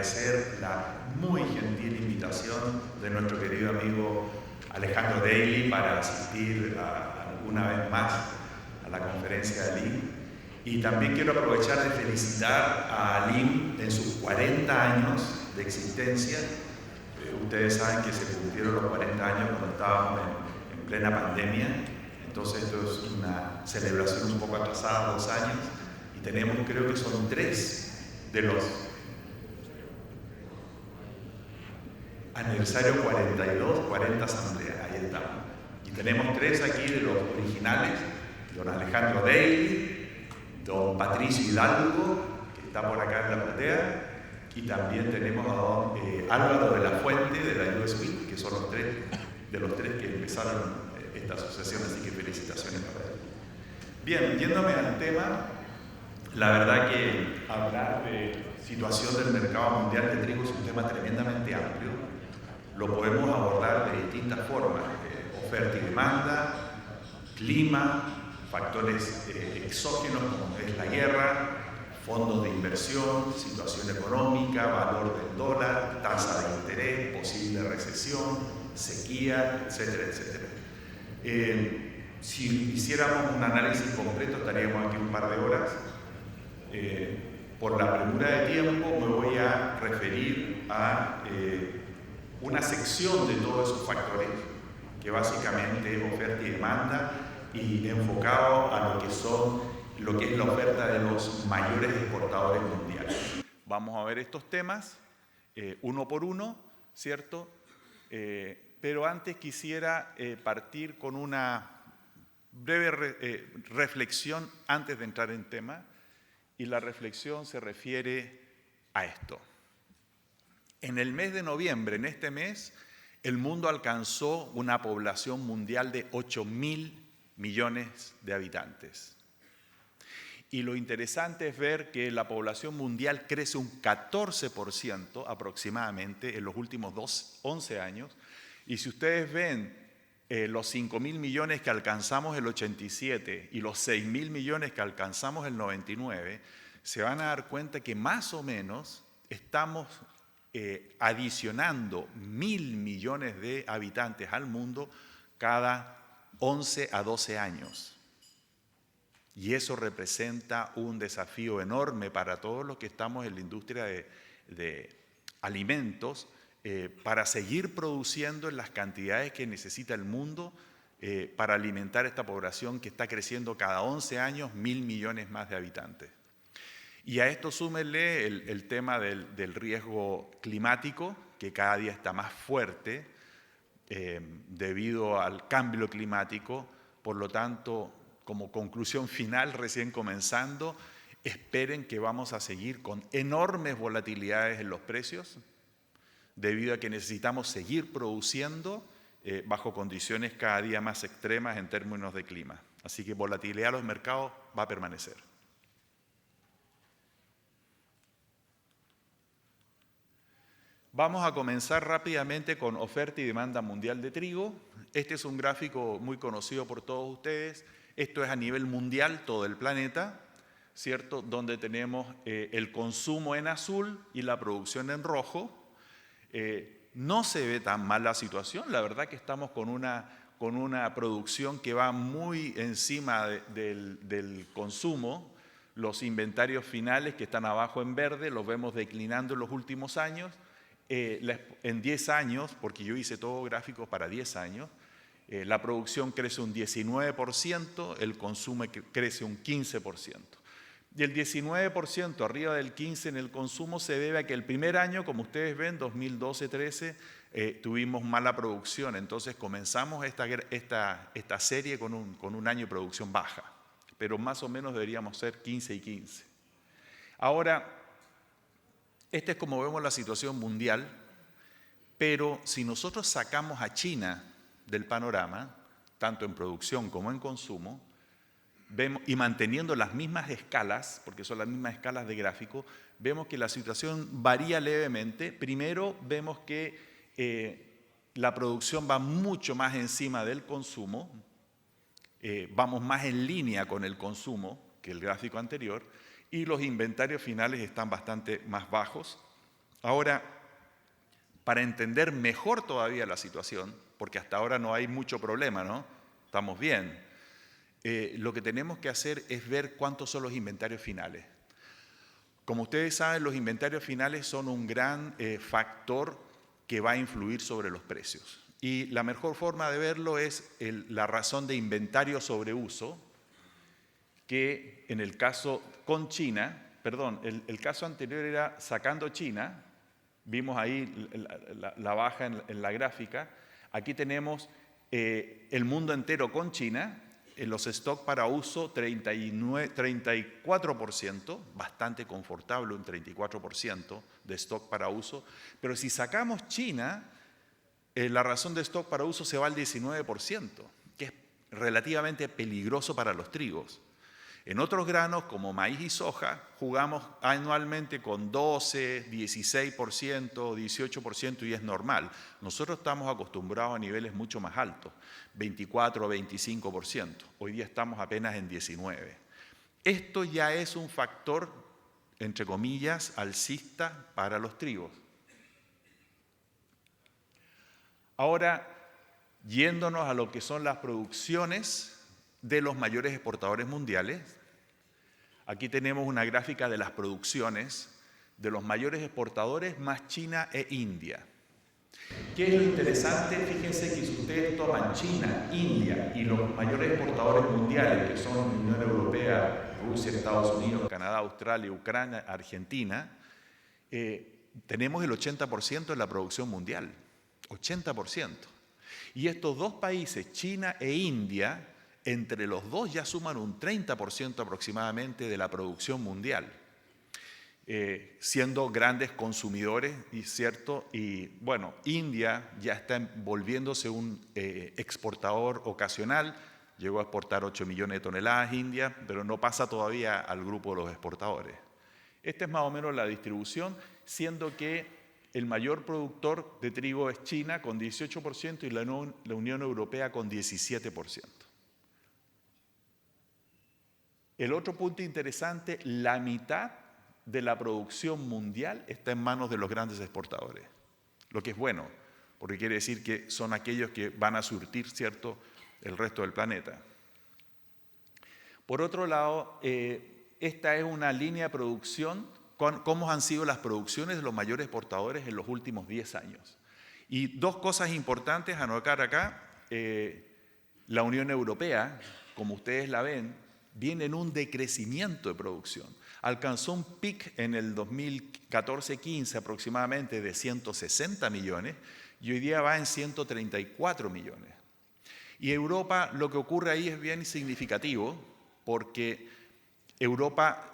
agradecer la muy gentil invitación de nuestro querido amigo Alejandro Daly para asistir una vez más a la conferencia de LIM. Y también quiero aprovechar de felicitar a LIM en sus 40 años de existencia. Ustedes saben que se cumplieron los 40 años cuando estábamos en plena pandemia. Entonces esto es una celebración un poco atrasada, 2 años. Y tenemos, creo que son 3 de los aniversario 42, 40 asambleas, ahí estamos. Y tenemos 3 aquí de los originales, don Alejandro Daly, don Patricio Hidalgo, que está por acá en la platea, y también tenemos a don Álvaro de la Fuente de la USB, que son los 3 que empezaron esta asociación, así que felicitaciones para ellos. Bien, yéndome al tema, la verdad que hablar de situación del mercado mundial de trigo es un tema tremendamente amplio. Lo podemos abordar de distintas formas: oferta y demanda, clima, factores exógenos como es la guerra, fondos de inversión, situación económica, valor del dólar, tasa de interés, posible recesión, sequía, etcétera, etcétera. Si hiciéramos un análisis completo estaríamos aquí un par de horas. Por la premura de tiempo me voy a referir a una sección de todos esos factores, que básicamente es oferta y demanda, y enfocado a lo que es la oferta de los mayores exportadores mundiales. Vamos a ver estos temas uno por uno, ¿cierto? Pero antes quisiera partir con una breve reflexión antes de entrar en tema, y la reflexión se refiere a esto. En el mes de noviembre, en este mes, el mundo alcanzó una población mundial de 8.000 millones de habitantes. Y lo interesante es ver que la población mundial crece un 14% aproximadamente en los últimos 11 años. Y si ustedes ven los 5.000 millones que alcanzamos el 87 y los 6.000 millones que alcanzamos el 99, se van a dar cuenta que más o menos estamos adicionando 1.000 millones de habitantes al mundo cada 11 a 12 años. Y eso representa un desafío enorme para todos los que estamos en la industria de alimentos, para seguir produciendo en las cantidades que necesita el mundo para alimentar esta población que está creciendo cada 11 años, 1.000 millones más de habitantes. Y a esto súmenle el tema del riesgo climático, que cada día está más fuerte debido al cambio climático. Por lo tanto, como conclusión final, recién comenzando, esperen que vamos a seguir con enormes volatilidades en los precios, debido a que necesitamos seguir produciendo bajo condiciones cada día más extremas en términos de clima. Así que volatilidad de los mercados va a permanecer. Vamos a comenzar rápidamente con oferta y demanda mundial de trigo. Este es un gráfico muy conocido por todos ustedes. Esto es a nivel mundial, todo el planeta, ¿cierto? Donde tenemos el consumo en azul y la producción en rojo. No se ve tan mal la situación, la verdad que estamos con una producción que va muy encima del consumo. Los inventarios finales que están abajo en verde los vemos declinando en los últimos años. En 10 años, porque yo hice todo gráficos para 10 años, la producción crece un 19%, el consumo crece un 15%. Y el 19% arriba del 15% en el consumo se debe a que el primer año, como ustedes ven, 2012-13, tuvimos mala producción. Entonces comenzamos esta serie con un año de producción baja, pero más o menos deberíamos ser 15 y 15. Ahora, esta es como vemos la situación mundial, pero si nosotros sacamos a China del panorama, tanto en producción como en consumo, vemos, y manteniendo las mismas escalas, porque son las mismas escalas de gráfico, vemos que la situación varía levemente. Primero vemos que la producción va mucho más encima del consumo, vamos más en línea con el consumo que el gráfico anterior, y los inventarios finales están bastante más bajos Ahora, para entender mejor todavía la situación, porque hasta ahora no hay mucho problema, ¿no? Estamos bien. Lo que tenemos que hacer es ver cuántos son los inventarios finales. Como ustedes saben, los inventarios finales son un gran factor que va a influir sobre los precios. Y la mejor forma de verlo es la razón de inventario sobre uso, que en el caso con China, perdón, el caso anterior era sacando China, vimos ahí la baja en la gráfica. Aquí tenemos el mundo entero con China, en los stocks para uso 34%, bastante confortable, un 34% de stock para uso. Pero si sacamos China, la razón de stock para uso se va al 19%, que es relativamente peligroso para los trigos. En otros granos, como maíz y soja, jugamos anualmente con 12, 16%, 18% y es normal. Nosotros estamos acostumbrados a niveles mucho más altos, 24 o 25%. Hoy día estamos apenas en 19%. Esto ya es un factor, entre comillas, alcista para los trigos. Ahora, yéndonos a lo que son las producciones de los mayores exportadores mundiales. Aquí tenemos una gráfica de las producciones de los mayores exportadores más China e India. ¿Qué es lo interesante? Fíjense que si ustedes toman China, India y los mayores exportadores mundiales, que son la Unión Europea, Rusia, Estados Unidos, Canadá, Australia, Ucrania, Argentina, tenemos el 80% de la producción mundial. 80%. Y estos dos países, China e India, entre los dos ya suman un 30% aproximadamente de la producción mundial, siendo grandes consumidores, ¿cierto? Y bueno, India ya está volviéndose un exportador ocasional, llegó a exportar 8 millones de toneladas India, pero no pasa todavía al grupo de los exportadores. Esta es más o menos la distribución, siendo que el mayor productor de trigo es China con 18% y la Unión Europea con 17%. El otro punto interesante, la mitad de la producción mundial está en manos de los grandes exportadores, lo que es bueno, porque quiere decir que son aquellos que van a surtir, ¿cierto?, el resto del planeta. Por otro lado, esta es una línea de producción, cómo han sido las producciones de los mayores exportadores en los últimos 10 años. Y dos cosas importantes a anotar acá, la Unión Europea, como ustedes la ven, viene en un decrecimiento de producción. Alcanzó un pic en el 2014-15 aproximadamente de 160 millones y hoy día va en 134 millones. Y Europa, lo que ocurre ahí es bien significativo porque Europa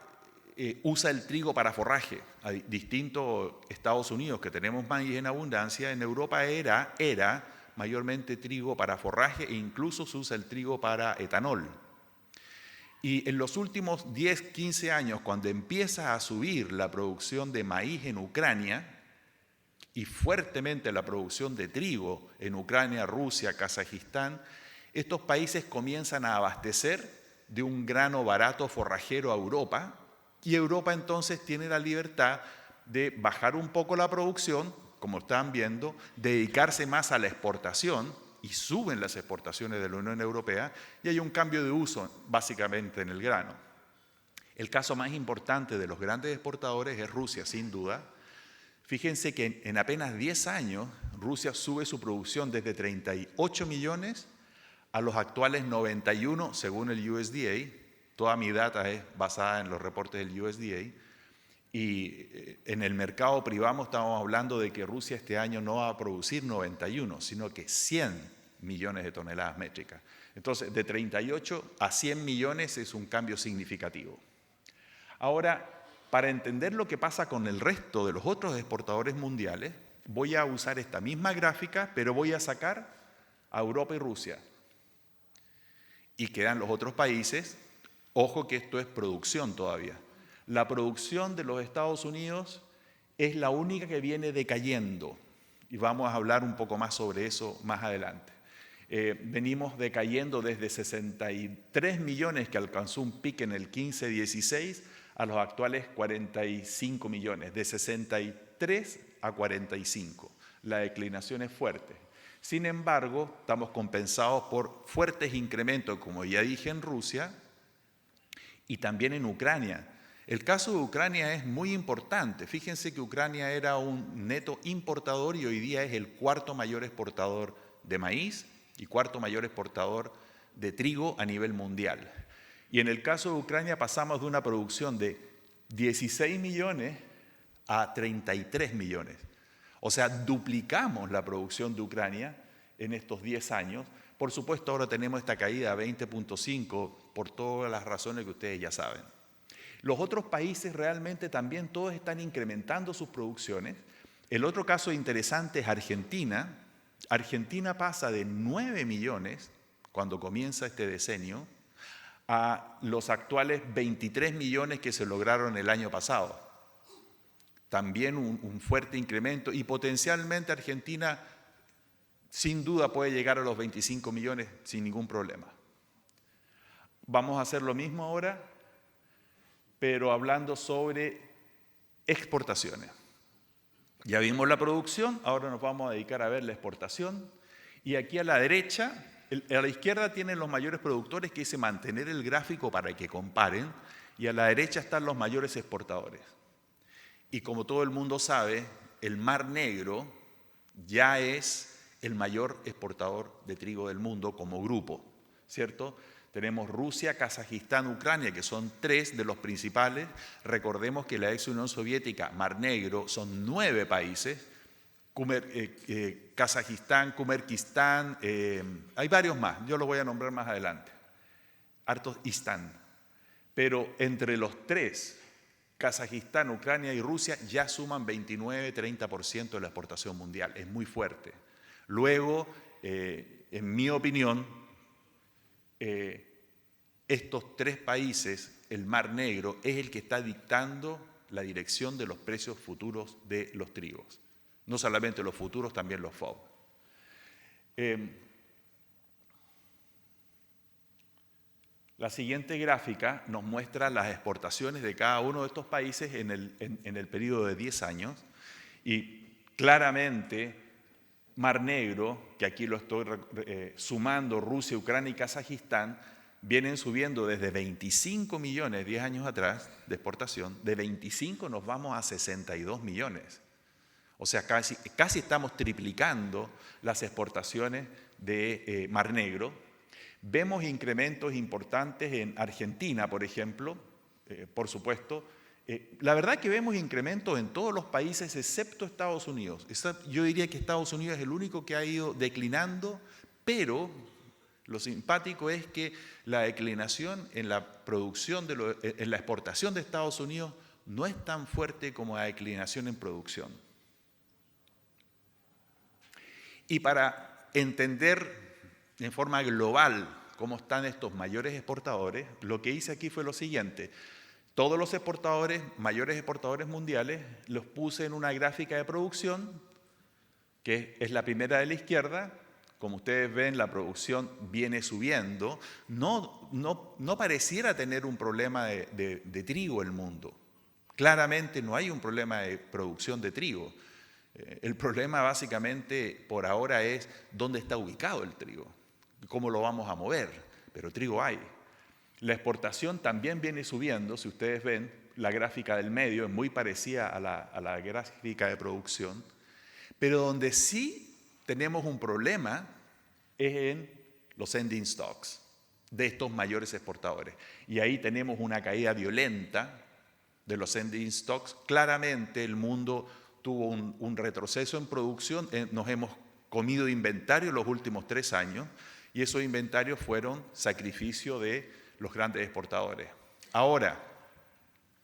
usa el trigo para forraje, distinto a Estados Unidos que tenemos maíz en abundancia. En Europa era mayormente trigo para forraje e incluso se usa el trigo para etanol. Y en los últimos 10, 15 años, cuando empieza a subir la producción de maíz en Ucrania y fuertemente la producción de trigo en Ucrania, Rusia, Kazajistán, estos países comienzan a abastecer de un grano barato forrajero a Europa y Europa entonces tiene la libertad de bajar un poco la producción, como están viendo, dedicarse más a la exportación y suben las exportaciones de la Unión Europea y hay un cambio de uso básicamente en el grano. El caso más importante de los grandes exportadores es Rusia, sin duda. Fíjense que en apenas 10 años Rusia sube su producción desde 38 millones a los actuales 91 según el USDA. Toda mi data es basada en los reportes del USDA. Y en el mercado privado estamos hablando de que Rusia este año no va a producir 91, sino que 100 millones de toneladas métricas. Entonces, de 38 a 100 millones es un cambio significativo. Ahora, para entender lo que pasa con el resto de los otros exportadores mundiales, voy a usar esta misma gráfica, pero voy a sacar a Europa y Rusia. Y quedan los otros países. Ojo que esto es producción todavía. La producción de los Estados Unidos es la única que viene decayendo y vamos a hablar un poco más sobre eso más adelante. Venimos decayendo desde 63 millones que alcanzó un pico en el 15-16 a los actuales 45 millones, de 63 3 a 45. La declinación es fuerte. Sin embargo, estamos compensados por fuertes incrementos, como ya dije, en Rusia y también en Ucrania. El caso de Ucrania es muy importante. Fíjense que Ucrania era un neto importador y hoy día es el cuarto mayor exportador de maíz y cuarto mayor exportador de trigo a nivel mundial. Y en el caso de Ucrania pasamos de una producción de 16 millones a 33 millones. O sea, duplicamos la producción de Ucrania en estos 10 años. Por supuesto, ahora tenemos esta caída a 20.5 por todas las razones que ustedes ya saben. Los otros países realmente también todos están incrementando sus producciones. El otro caso interesante es Argentina. Argentina pasa de 9 millones, cuando comienza este decenio, a los actuales 23 millones que se lograron el año pasado. También un fuerte incremento y potencialmente Argentina sin duda puede llegar a los 25 millones sin ningún problema. Vamos a hacer lo mismo ahora, pero hablando sobre exportaciones. Ya vimos la producción, ahora nos vamos a dedicar a ver la exportación. Y aquí a la derecha, a la izquierda tienen los mayores productores, que hice mantener el gráfico para que comparen, y a la derecha están los mayores exportadores. Y como todo el mundo sabe, el Mar Negro ya es el mayor exportador de trigo del mundo como grupo, ¿cierto? Tenemos Rusia, Kazajistán, Ucrania, que son 3 de los principales. Recordemos que la ex Unión Soviética, Mar Negro, son 9 países. Kazajistán, Kumerkistán, hay varios más, yo los voy a nombrar más adelante. Hartos están. Pero entre los 3, Kazajistán, Ucrania y Rusia, ya suman 29-30% de la exportación mundial. Es muy fuerte. Luego, en mi opinión, estos 3 países, el Mar Negro, es el que está dictando la dirección de los precios futuros de los trigos. No solamente los futuros, también los FOB. La siguiente gráfica nos muestra las exportaciones de cada uno de estos países en el periodo de 10 años. Y claramente, Mar Negro, que aquí lo estoy sumando, Rusia, Ucrania y Kazajistán, vienen subiendo desde 25 millones 10 años atrás de exportación. De 25 nos vamos a 62 millones. O sea, casi estamos triplicando las exportaciones de Mar Negro. Vemos incrementos importantes en Argentina, por ejemplo, por supuesto. La verdad que vemos incrementos en todos los países excepto Estados Unidos. Yo diría que Estados Unidos es el único que ha ido declinando, pero lo simpático es que la declinación en la producción, en la exportación de Estados Unidos no es tan fuerte como la declinación en producción. Y para entender en forma global cómo están estos mayores exportadores, lo que hice aquí fue lo siguiente. Todos los exportadores, mayores exportadores mundiales, los puse en una gráfica de producción, que es la primera de la izquierda. Como ustedes ven, la producción viene subiendo. No pareciera tener un problema de trigo el mundo. Claramente no hay un problema de producción de trigo. El problema básicamente por ahora es dónde está ubicado el trigo, cómo lo vamos a mover, pero trigo hay. La exportación también viene subiendo, si ustedes ven, la gráfica del medio es muy parecida a la gráfica de producción, pero donde sí tenemos un problema es en los ending stocks de estos mayores exportadores. Y ahí tenemos una caída violenta de los ending stocks. Claramente el mundo tuvo un retroceso en producción, nos hemos comido inventario los últimos 3 años y esos inventarios fueron sacrificio de los grandes exportadores. Ahora,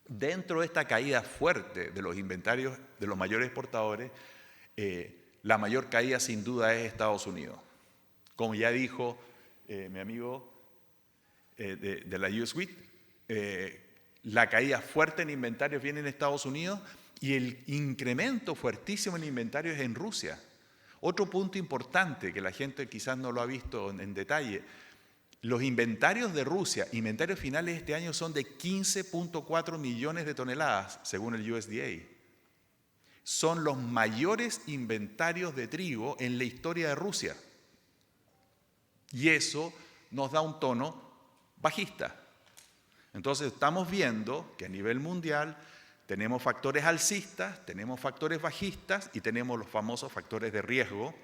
dentro de esta caída fuerte de los inventarios de los mayores exportadores, la mayor caída sin duda es Estados Unidos. Como ya dijo mi amigo de la US Wheat, la caída fuerte en inventarios viene en Estados Unidos y el incremento fuertísimo en inventarios es en Rusia. Otro punto importante que la gente quizás no lo ha visto en detalle, los inventarios de Rusia, inventarios finales de este año son de 15.4 millones de toneladas, según el USDA. son los mayores inventarios de trigo en la historia de Rusia. Y eso nos da un tono bajista. Entonces estamos viendo que a nivel mundial tenemos factores alcistas, tenemos factores bajistas y tenemos los famosos factores de riesgo,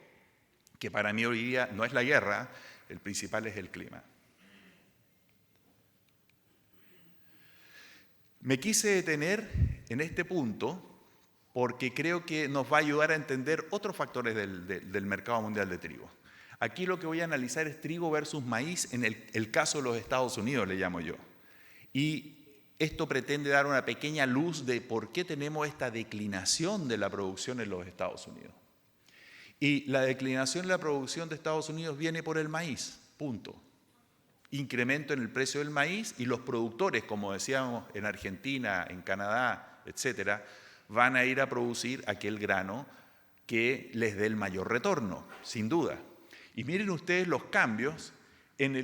que para mí hoy día no es la guerra, el principal es el clima. Me quise detener en este punto porque creo que nos va a ayudar a entender otros factores del mercado mundial de trigo. Aquí lo que voy a analizar es trigo versus maíz en el caso de los Estados Unidos, le llamo yo. Y esto pretende dar una pequeña luz de por qué tenemos esta declinación de la producción en los Estados Unidos. Y la declinación de la producción de Estados Unidos viene por el maíz, punto. Incremento en el precio del maíz y los productores, como decíamos en Argentina, en Canadá, etcétera, van a ir a producir aquel grano que les dé el mayor retorno, sin duda. Y miren ustedes los cambios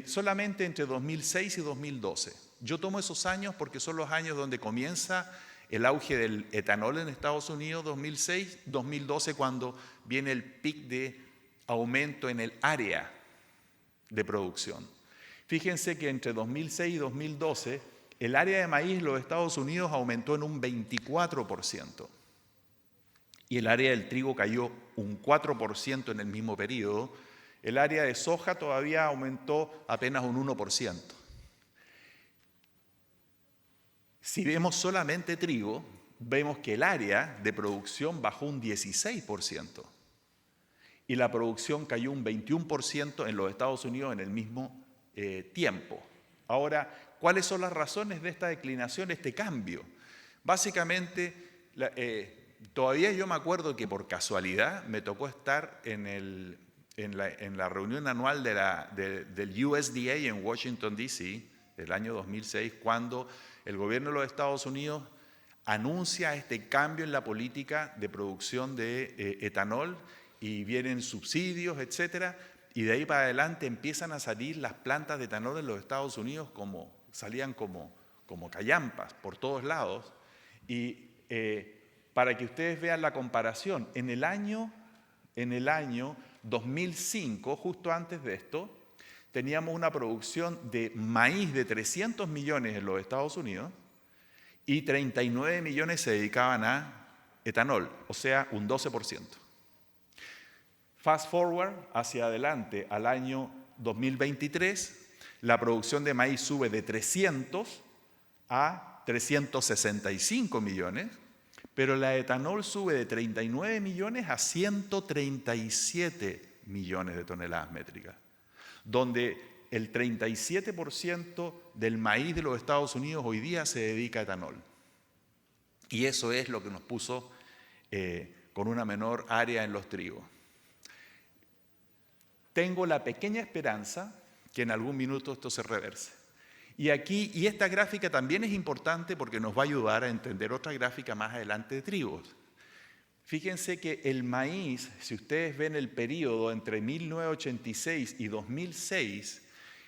solamente entre 2006 y 2012. Yo tomo esos años porque son los años donde comienza el auge del etanol en Estados Unidos, 2006, 2012, cuando viene el pic de aumento en el área de producción. Fíjense que entre 2006 y 2012, el área de maíz en los Estados Unidos aumentó en un 24%. Y el área del trigo cayó un 4% en el mismo periodo. El área de soja todavía aumentó apenas un 1%. Si vemos solamente trigo, vemos que el área de producción bajó un 16% y la producción cayó un 21% en los Estados Unidos en el mismo tiempo. Ahora, ¿cuáles son las razones de esta declinación, este cambio? Básicamente, todavía yo me acuerdo que por casualidad me tocó estar en la reunión anual del USDA en Washington, D.C., del año 2006, cuando el gobierno de los Estados Unidos anuncia este cambio en la política de producción de etanol y vienen subsidios, etcétera, y de ahí para adelante empiezan a salir las plantas de etanol en los Estados Unidos salían como callampas por todos lados. Y para que ustedes vean la comparación, en el año 2005, justo antes de esto, teníamos una producción de maíz de 300 millones en los Estados Unidos y 39 millones se dedicaban a etanol, o sea, un 12%. Fast forward hacia adelante al año 2023, la producción de maíz sube de 300 a 365 millones, pero la de etanol sube de 39 millones a 137 millones de toneladas métricas, donde el 37% del maíz de los Estados Unidos hoy día se dedica a etanol. Y eso es lo que nos puso con una menor área en los trigos. Tengo la pequeña esperanza que en algún minuto esto se reverse. Y esta gráfica también es importante porque nos va a ayudar a entender otra gráfica más adelante de trigos. Fíjense que el maíz, si ustedes ven el periodo entre 1986 y 2006,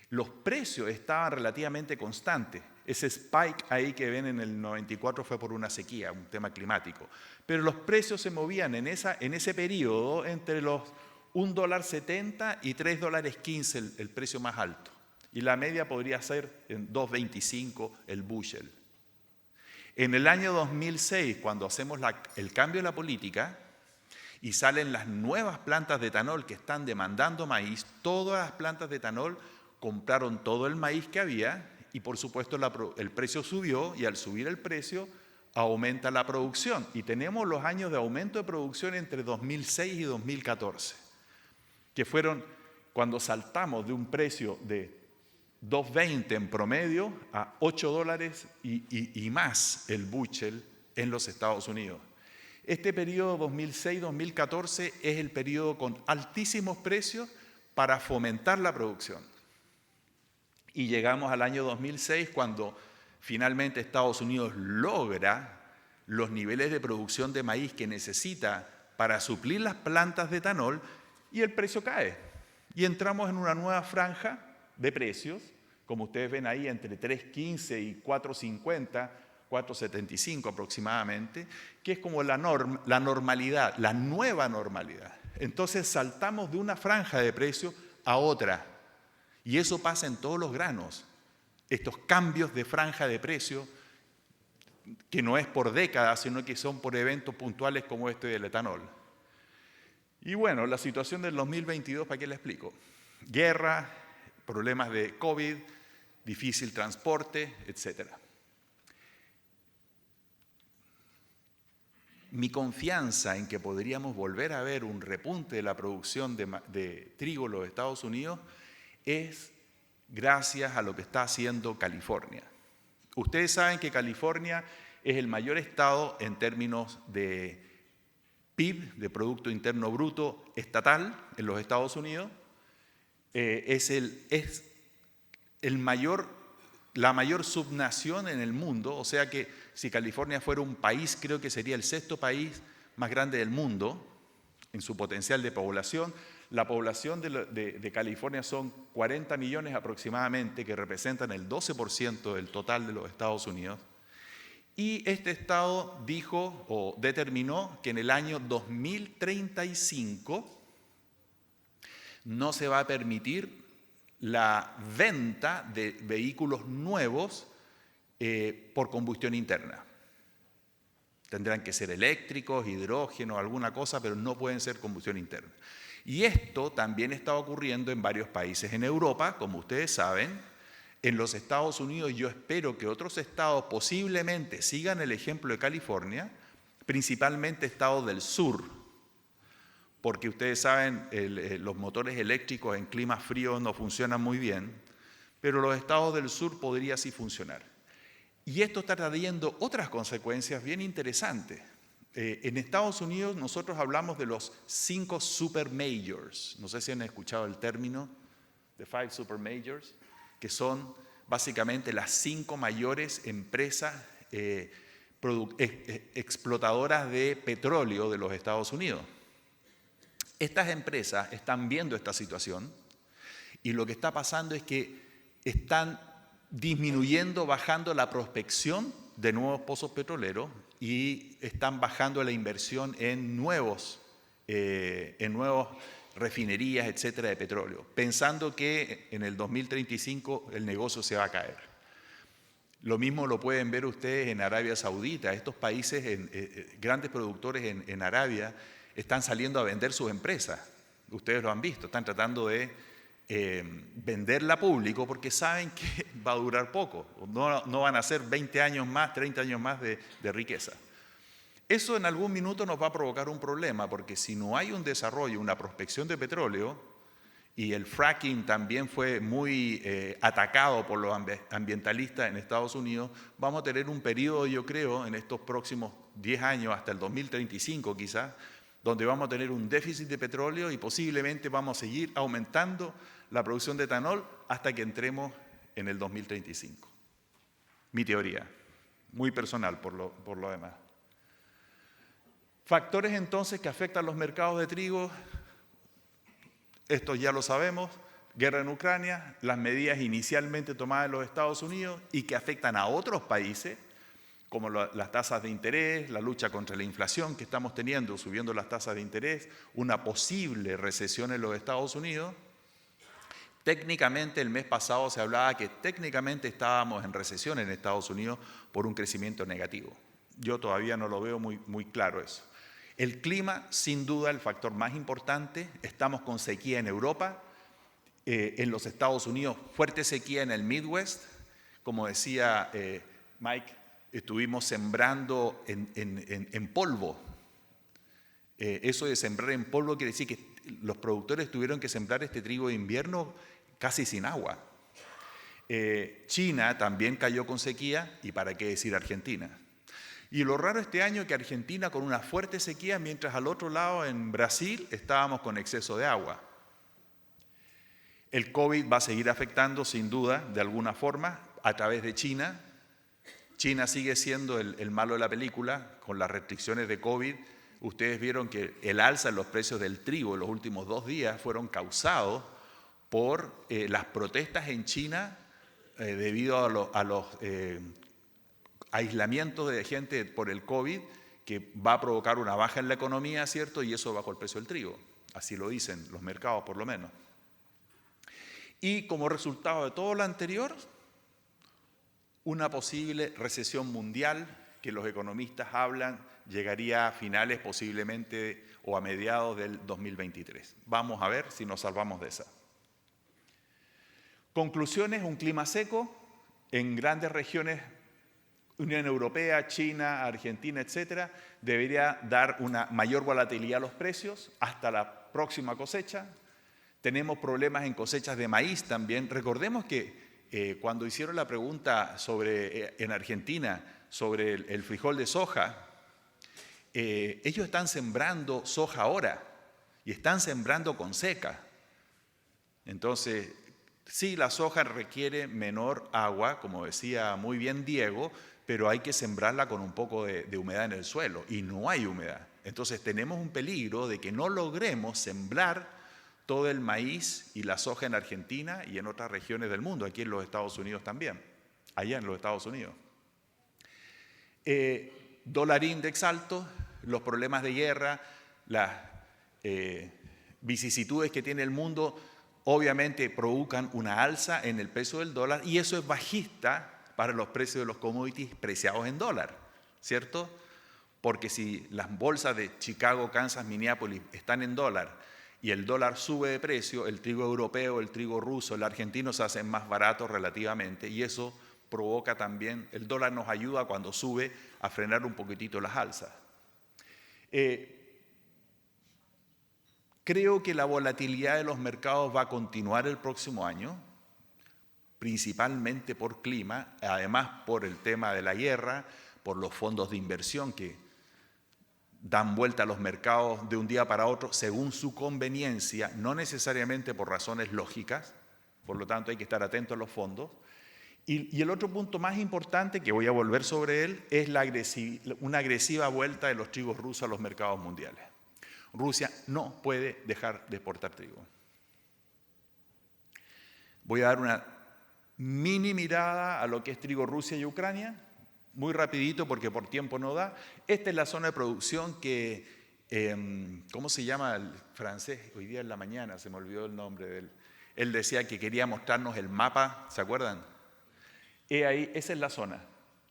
los precios estaban relativamente constantes. Ese spike ahí que ven en el 94 fue por una sequía, un tema climático. Pero los precios se movían en ese periodo entre los $1.70 y $3.15 el precio más alto. Y la media podría ser en $2.25 el bushel. En el año 2006, cuando hacemos el cambio de la política y salen las nuevas plantas de etanol que están demandando maíz, todas las plantas de etanol compraron todo el maíz que había y por supuesto el precio subió y al subir el precio aumenta la producción. Y tenemos los años de aumento de producción entre 2006 y 2014, que fueron cuando saltamos de un precio de $2.20 en promedio a $8 y más el bushel en los Estados Unidos. Este periodo 2006-2014 es el periodo con altísimos precios para fomentar la producción. Y llegamos al año 2006 cuando finalmente Estados Unidos logra los niveles de producción de maíz que necesita para suplir las plantas de etanol y el precio cae. Y entramos en una nueva franja de precios, como ustedes ven ahí, entre $3.15 y $4.50 4,75 aproximadamente, que es como la normalidad, la nueva normalidad. Entonces saltamos de una franja de precio a otra, y eso pasa en todos los granos. Estos cambios de franja de precio, que no es por décadas, sino que son por eventos puntuales como este del etanol. Y bueno, la situación del 2022, ¿para qué le explico? Guerra, problemas de COVID, difícil transporte, etc. Mi confianza en que podríamos volver a ver un repunte de la producción de trigo en los Estados Unidos es gracias a lo que está haciendo California. Ustedes saben que California es el mayor estado en términos de PIB, de Producto Interno Bruto estatal en los Estados Unidos. Es la mayor subnación en el mundo, o sea que si California fuera un país, creo que sería el 6º país más grande del mundo en su potencial de población. La población de California son 40 millones aproximadamente, que representan el 12% del total de los Estados Unidos. Y este estado dijo o determinó que en el año 2035 no se va a permitir la venta de vehículos nuevos por combustión interna. Tendrán que ser eléctricos, hidrógeno, alguna cosa, pero no pueden ser combustión interna. Y esto también está ocurriendo en varios países en Europa, como ustedes saben. En los Estados Unidos yo espero que otros estados posiblemente sigan el ejemplo de California, principalmente estados del sur, porque ustedes saben, los motores eléctricos en clima frío no funcionan muy bien, pero los estados del sur podría así funcionar. Y esto está trayendo otras consecuencias bien interesantes. En Estados Unidos nosotros hablamos de los 5 super majors. No sé si han escuchado el término de 5 super majors, que son básicamente las 5 mayores empresas explotadoras de petróleo de los Estados Unidos. Estas empresas están viendo esta situación y lo que está pasando es que están disminuyendo, bajando la prospección de nuevos pozos petroleros y están bajando la inversión en nuevas refinerías, etcétera, de petróleo, pensando que en el 2035 el negocio se va a caer. Lo mismo lo pueden ver ustedes en Arabia Saudita. Estos países, grandes productores en Arabia, están saliendo a vender sus empresas. Ustedes lo han visto, están tratando de venderla a público porque saben que va a durar poco. No van a ser 20 años más, 30 años más de riqueza. Eso en algún minuto nos va a provocar un problema, porque si no hay un desarrollo, una prospección de petróleo, y el fracking también fue muy atacado por los ambientalistas en Estados Unidos, vamos a tener un periodo, yo creo, en estos próximos 10 años, hasta el 2035 quizás, donde vamos a tener un déficit de petróleo y posiblemente vamos a seguir aumentando la producción de etanol hasta que entremos en el 2035. Mi teoría, muy personal por lo demás. Factores entonces que afectan los mercados de trigo, esto ya lo sabemos, guerra en Ucrania, las medidas inicialmente tomadas en los Estados Unidos y que afectan a otros países, como las tasas de interés, la lucha contra la inflación que estamos teniendo, subiendo las tasas de interés, una posible recesión en los Estados Unidos. Técnicamente, el mes pasado se hablaba que técnicamente estábamos en recesión en Estados Unidos por un crecimiento negativo. Yo todavía no lo veo muy claro eso. El clima, sin duda, el factor más importante. Estamos con sequía en Europa, en los Estados Unidos, fuerte sequía en el Midwest. Como decía Mike, estuvimos sembrando en polvo. Eso de sembrar en polvo quiere decir que los productores tuvieron que sembrar este trigo de invierno casi sin agua. China también cayó con sequía, y para qué decir Argentina. Y lo raro este año es que Argentina con una fuerte sequía, mientras al otro lado en Brasil estábamos con exceso de agua. El COVID va a seguir afectando sin duda de alguna forma a través de China. China sigue siendo el malo de la película con las restricciones de COVID. Ustedes vieron que el alza en los precios del trigo en los últimos 2 días fueron causados por las protestas en China debido a aislamiento de gente por el COVID que va a provocar una baja en la economía, ¿cierto? Y eso bajó el precio del trigo. Así lo dicen los mercados, por lo menos. Y como resultado de todo lo anterior, una posible recesión mundial que los economistas hablan llegaría a finales posiblemente o a mediados del 2023. Vamos a ver si nos salvamos de esa. Conclusiones: un clima seco en grandes regiones, Unión Europea, China, Argentina, etcétera, debería dar una mayor volatilidad a los precios hasta la próxima cosecha. Tenemos problemas en cosechas de maíz también. Recordemos que cuando hicieron la pregunta en Argentina sobre el frijol de soja, ellos están sembrando soja ahora y están sembrando con seca. Entonces, sí, la soja requiere menor agua, como decía muy bien Diego, pero hay que sembrarla con un poco de humedad en el suelo y no hay humedad. Entonces tenemos un peligro de que no logremos sembrar todo el maíz y la soja en Argentina y en otras regiones del mundo, aquí en los Estados Unidos también, allá en los Estados Unidos. Dólar index alto, los problemas de guerra, las vicisitudes que tiene el mundo, obviamente provocan una alza en el precio del dólar y eso es bajista para los precios de los commodities preciados en dólar, ¿cierto? Porque si las bolsas de Chicago, Kansas, Minneapolis están en dólar y el dólar sube de precio, el trigo europeo, el trigo ruso, el argentino se hacen más baratos relativamente y eso provoca también, el dólar nos ayuda cuando sube a frenar un poquitito las alzas. Creo que la volatilidad de los mercados va a continuar el próximo año, principalmente por clima, además por el tema de la guerra, por los fondos de inversión que dan vuelta a los mercados de un día para otro según su conveniencia, no necesariamente por razones lógicas, por lo tanto hay que estar atentos a los fondos. Y el otro punto más importante, que voy a volver sobre él, es una agresiva vuelta de los trigos rusos a los mercados mundiales. Rusia no puede dejar de exportar trigo. Voy a dar una mini mirada a lo que es trigo Rusia y Ucrania, muy rapidito porque por tiempo no da. Esta es la zona de producción que, ¿cómo se llama el francés? Hoy día en la mañana se me olvidó el nombre de él. Él decía que quería mostrarnos el mapa, ¿se acuerdan? Ahí, esa es la zona.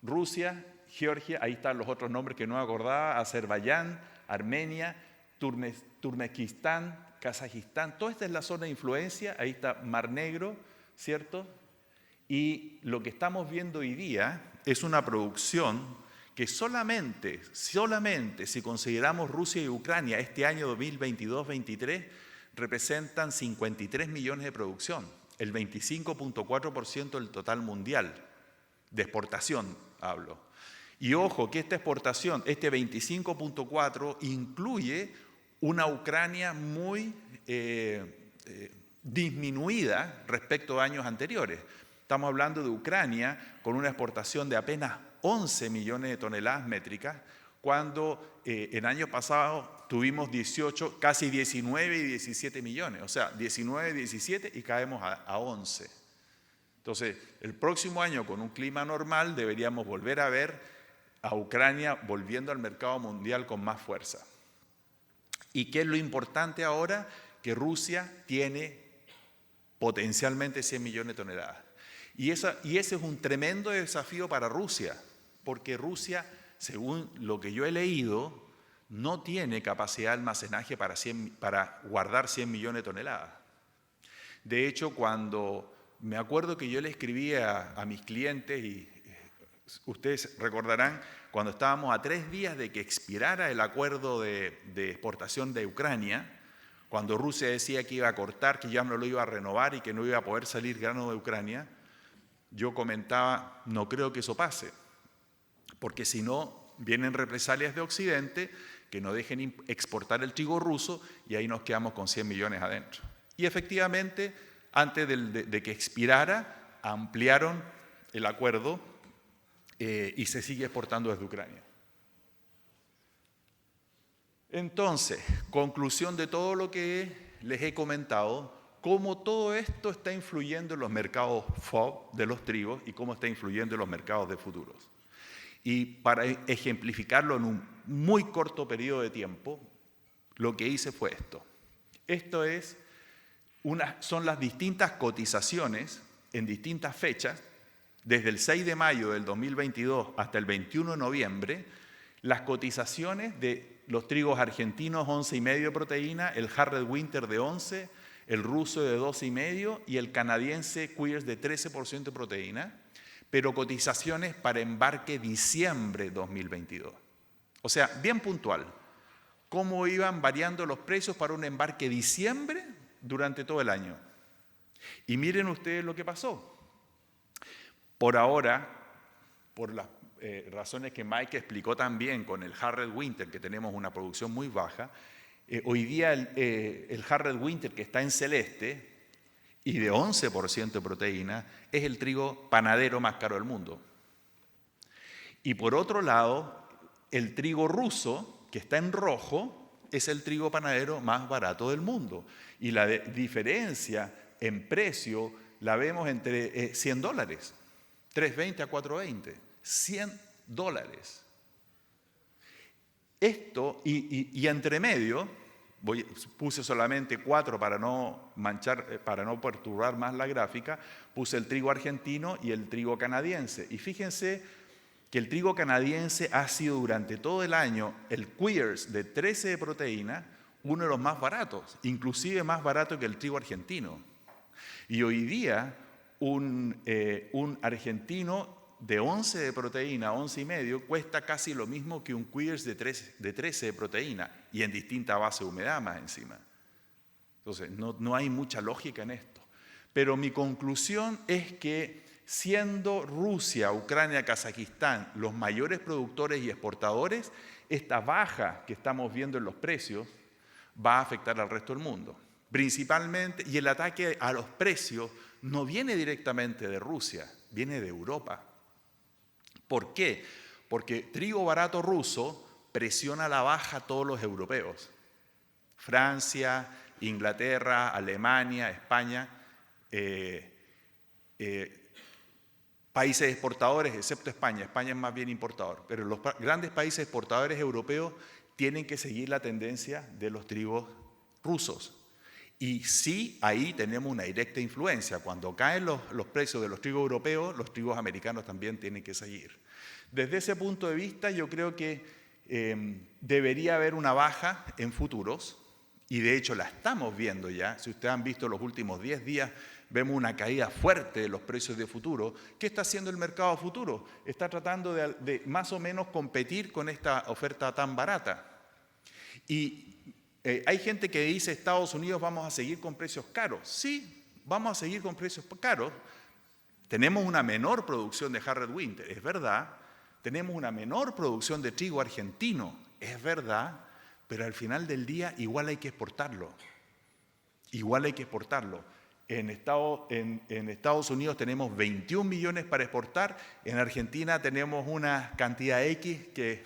Rusia, Georgia, ahí están los otros nombres que no me acordaba, Azerbaiyán, Armenia, Turkmenistán, Kazajistán, toda esta es la zona de influencia, ahí está Mar Negro, ¿cierto? Y lo que estamos viendo hoy día es una producción que solamente si consideramos Rusia y Ucrania este año 2022-23 representan 53 millones de producción, el 25.4% del total mundial, de exportación hablo. Y ojo que esta exportación, este 25.4 incluye una Ucrania muy disminuida respecto a años anteriores. Estamos hablando de Ucrania con una exportación de apenas 11 millones de toneladas métricas, cuando en años pasados tuvimos 18, casi 19 y 17 millones, o sea, 19, 17 y caemos a 11. Entonces, el próximo año con un clima normal deberíamos volver a ver a Ucrania volviendo al mercado mundial con más fuerza. ¿Y qué es lo importante ahora? Que Rusia tiene potencialmente 100 millones de toneladas. Y ese es un tremendo desafío para Rusia, porque Rusia, según lo que yo he leído, no tiene capacidad de almacenaje para guardar 100 millones de toneladas. De hecho, me acuerdo que yo le escribí a mis clientes, y ustedes recordarán, cuando estábamos a 3 días de que expirara el acuerdo de exportación de Ucrania, cuando Rusia decía que iba a cortar, que ya no lo iba a renovar y que no iba a poder salir grano de Ucrania, yo comentaba, no creo que eso pase, porque si no, vienen represalias de Occidente que no dejen exportar el trigo ruso y ahí nos quedamos con 100 millones adentro. Y efectivamente, antes de que expirara, ampliaron el acuerdo y se sigue exportando desde Ucrania. Entonces, conclusión de todo lo que les he comentado, cómo todo esto está influyendo en los mercados FOB de los trigos y cómo está influyendo en los mercados de futuros. Y para ejemplificarlo en un muy corto periodo de tiempo, lo que hice fue esto. Esto son las distintas cotizaciones en distintas fechas, desde el 6 de mayo del 2022 hasta el 21 de noviembre, las cotizaciones de los trigos argentinos 11,5 proteína, el Harred Winter de 11, el ruso de 12,5 y el canadiense Queers de 13% de proteína, pero cotizaciones para embarque diciembre 2022. O sea, bien puntual, cómo iban variando los precios para un embarque diciembre durante todo el año. Y miren ustedes lo que pasó. Por ahora, por las razones que Mike explicó también con el Harred Winter, que tenemos una producción muy baja, hoy día el Harred Winter, que está en celeste y de 11% de proteína, es el trigo panadero más caro del mundo. Y por otro lado, el trigo ruso, que está en rojo, es el trigo panadero más barato del mundo. Y la diferencia en precio la vemos entre $100, $3.20 a $4.20, $100. Esto, y entre medio, puse solamente 4 para no manchar, para no perturbar más la gráfica, puse el trigo argentino y el trigo canadiense. Y fíjense que el trigo canadiense ha sido durante todo el año, el Queers de 13 de proteína, uno de los más baratos, inclusive más barato que el trigo argentino. Y hoy día un argentino de 11 de proteína, 11,5, cuesta casi lo mismo que un Queers de 13 de proteína y en distinta base de humedad más encima. Entonces, no hay mucha lógica en esto. Pero mi conclusión es que siendo Rusia, Ucrania, Kazajistán los mayores productores y exportadores, esta baja que estamos viendo en los precios va a afectar al resto del mundo. Principalmente, y el ataque a los precios no viene directamente de Rusia, viene de Europa. ¿Por qué? Porque trigo barato ruso presiona a la baja a todos los europeos. Francia, Inglaterra, Alemania, España, países exportadores, excepto España. España es más bien importador, pero los grandes países exportadores europeos tienen que seguir la tendencia de los trigos rusos. Y sí, ahí tenemos una directa influencia. Cuando caen los precios de los trigos europeos, los trigos americanos también tienen que seguir. Desde ese punto de vista, yo creo que debería haber una baja en futuros, y de hecho la estamos viendo ya. Si ustedes han visto los últimos 10 días, vemos una caída fuerte de los precios de futuro. ¿Qué está haciendo el mercado futuro? Está tratando de más o menos competir con esta oferta tan barata. Y hay gente que dice, Estados Unidos vamos a seguir con precios caros. Sí, vamos a seguir con precios caros. Tenemos una menor producción de Harred Winter, es verdad. Tenemos una menor producción de trigo argentino, es verdad. Pero al final del día igual hay que exportarlo. Igual hay que exportarlo. En Estados Unidos tenemos 21 millones para exportar. En Argentina tenemos una cantidad X que,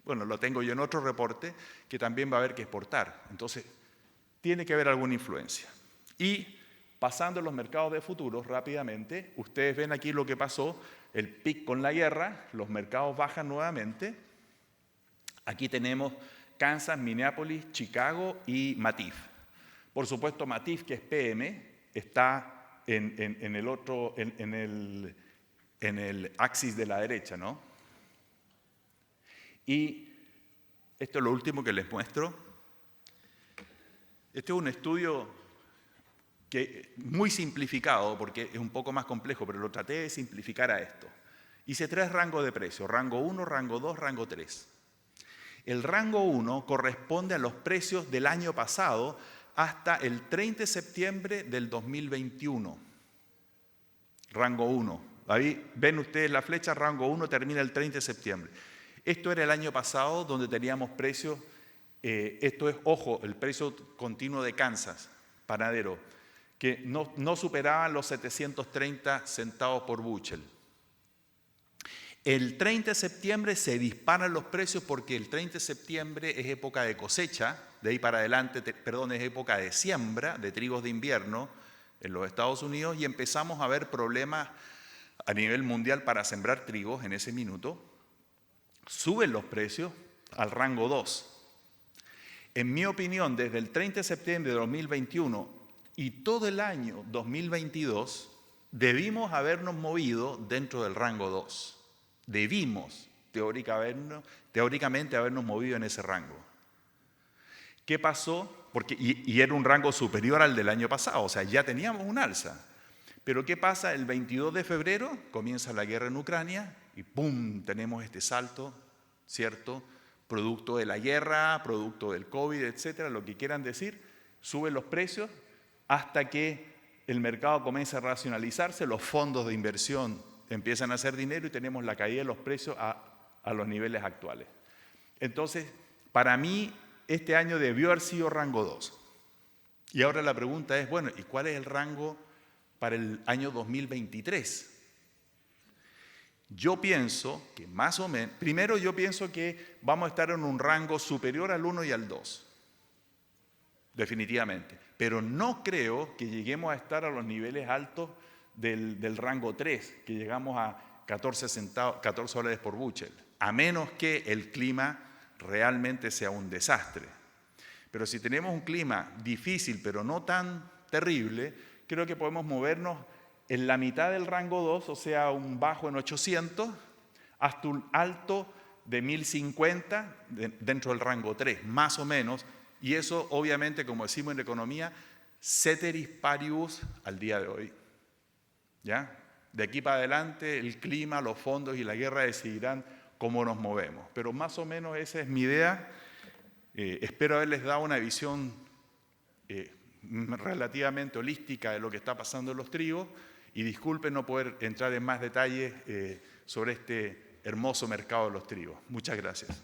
bueno, lo tengo yo en otro reporte, que también va a haber que exportar. Entonces, tiene que haber alguna influencia. Y pasando a los mercados de futuros rápidamente, ustedes ven aquí lo que pasó, el pic con la guerra, los mercados bajan nuevamente. Aquí tenemos Kansas, Minneapolis, Chicago y Matif. Por supuesto, Matif, que es PM, está en el axis de la derecha, ¿no? Y esto es lo último que les muestro. Este es un estudio muy simplificado, porque es un poco más complejo, pero lo traté de simplificar a esto. Hice 3 rangos de precios, rango 1, rango 2, rango 3. El rango 1 corresponde a los precios del año pasado hasta el 30 de septiembre del 2021. Rango 1. Ahí ven ustedes la flecha, rango 1 termina el 30 de septiembre. Esto era el año pasado donde teníamos precios, esto es, ojo, el precio continuo de Kansas, panadero, que no superaban los 730 centavos por bushel. El 30 de septiembre se disparan los precios porque el 30 de septiembre es época de cosecha, de ahí para adelante, es época de siembra de trigos de invierno en los Estados Unidos y empezamos a ver problemas a nivel mundial para sembrar trigos en ese minuto, suben los precios al rango 2. En mi opinión, desde el 30 de septiembre de 2021 y todo el año 2022, debimos habernos movido dentro del rango 2. Debimos, teóricamente, habernos movido en ese rango. ¿Qué pasó? Y era un rango superior al del año pasado, o sea, ya teníamos un alza. Pero ¿qué pasa? El 22 de febrero comienza la guerra en Ucrania y ¡pum! Tenemos este salto, ¿cierto? Producto de la guerra, producto del COVID, etcétera, lo que quieran decir, suben los precios hasta que el mercado comienza a racionalizarse, los fondos de inversión empiezan a hacer dinero y tenemos la caída de los precios a los niveles actuales. Entonces, para mí, este año debió haber sido rango 2. Y ahora la pregunta es, bueno, ¿y cuál es el rango para el año 2023? Yo pienso que más o menos, primero yo pienso que vamos a estar en un rango superior al 1 y al 2, definitivamente. Pero no creo que lleguemos a estar a los niveles altos del rango 3, que llegamos a 14 dólares por bushel, a menos que el clima realmente sea un desastre. Pero si tenemos un clima difícil, pero no tan terrible, creo que podemos movernos en la mitad del rango 2, o sea, un bajo en 800, hasta un alto de 1050 dentro del rango 3, más o menos. Y eso, obviamente, como decimos en economía, ceteris paribus al día de hoy. ¿Ya? De aquí para adelante, el clima, los fondos y la guerra decidirán cómo nos movemos. Pero más o menos esa es mi idea. Espero haberles dado una visión relativamente holística de lo que está pasando en los trigos y disculpen no poder entrar en más detalles sobre este hermoso mercado de los trigos. Muchas gracias.